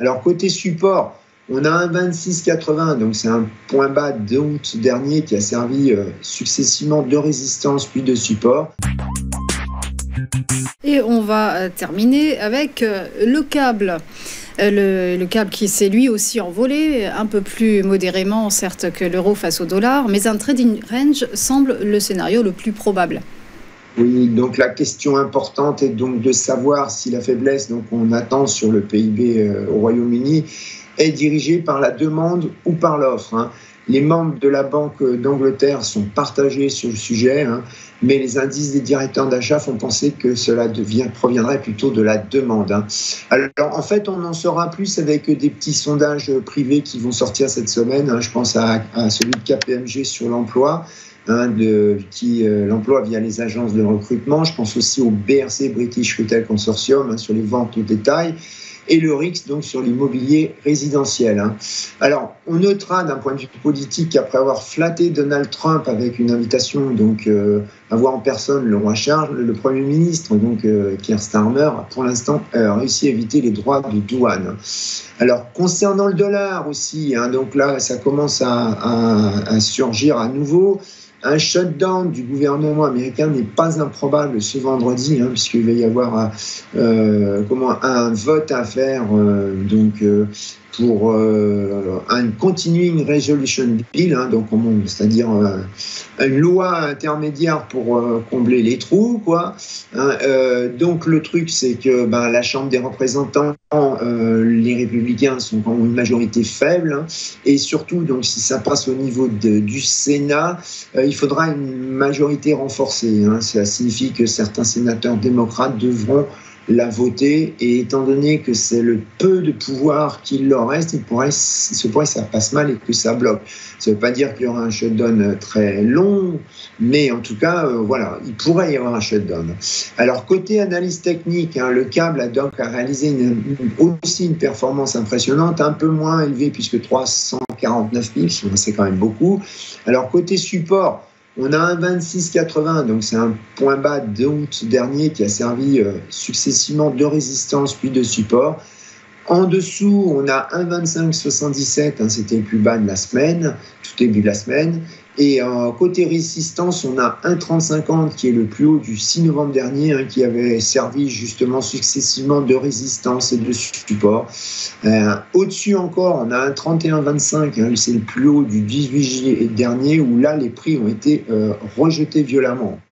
Alors, côté support, on a un 26,80, donc c'est un point bas d'août dernier qui a servi successivement de résistance puis de support. Et on va terminer avec le câble. Le câble qui s'est lui aussi envolé, un peu plus modérément certes que l'euro face au dollar, mais un trading range semble le scénario le plus probable. Oui, donc la question importante est donc de savoir si la faiblesse qu'on attend sur le PIB au Royaume-Uni est dirigée par la demande ou par l'offre. Les membres de la Banque d'Angleterre sont partagés sur le sujet, mais les indices des directeurs d'achat font penser que cela proviendrait plutôt de la demande. Alors, en fait, on en saura plus avec des petits sondages privés qui vont sortir cette semaine. Je pense à celui de KPMG sur l'emploi, l'emploi via les agences de recrutement. Je pense aussi au BRC, British Retail Consortium, sur les ventes au détail. Et le RICS, donc, sur l'immobilier résidentiel. Alors, on notera d'un point de vue politique qu'après avoir flatté Donald Trump avec une invitation à voir en personne le roi Charles, le Premier ministre, Keir Starmer, a pour l'instant réussi à éviter les droits de douane. Alors, concernant le dollar aussi, donc là, ça commence à surgir à nouveau. Un shutdown du gouvernement américain n'est pas improbable ce vendredi, puisqu'il va y avoir un vote à faire pour un Continuing Resolution Bill, c'est-à-dire une loi intermédiaire pour combler les trous, donc le truc, c'est que la Chambre des représentants, les républicains ont une majorité faible, et surtout, donc, si ça passe au niveau du Sénat, il faudra une majorité renforcée. Ça signifie que certains sénateurs démocrates devront la voter, et étant donné que c'est le peu de pouvoir qu'il leur reste, il se pourrait que ça passe mal et que ça bloque. Ça ne veut pas dire qu'il y aura un shutdown très long, mais en tout cas, il pourrait y avoir un shutdown. Alors, côté analyse technique, le câble a réalisé aussi une performance impressionnante, un peu moins élevée puisque 349 000, c'est quand même beaucoup. Alors, côté support, on a un 26,80, donc c'est un point bas d'août dernier qui a servi successivement de résistance puis de support. En dessous, on a un 25,77, c'était le plus bas de la semaine, tout début de la semaine. Et côté résistance, on a un 30,50 qui est le plus haut du 6 novembre dernier, qui avait servi justement successivement de résistance et de support. Au-dessus encore, on a un 31,25, c'est le plus haut du 18 juillet dernier, où là, les prix ont été rejetés violemment.